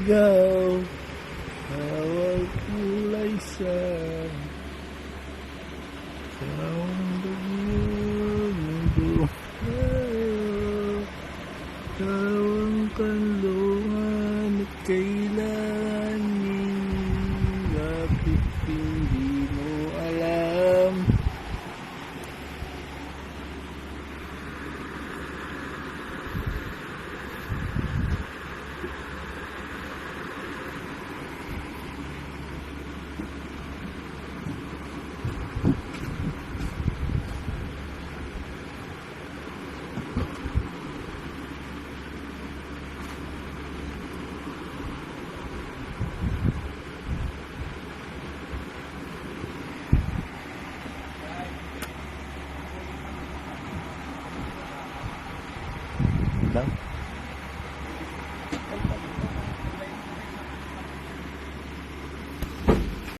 ikaw, hawag kulay sa mundo. Tawang kanlungan at kailanganin, bakit hindi mo alam? Lang.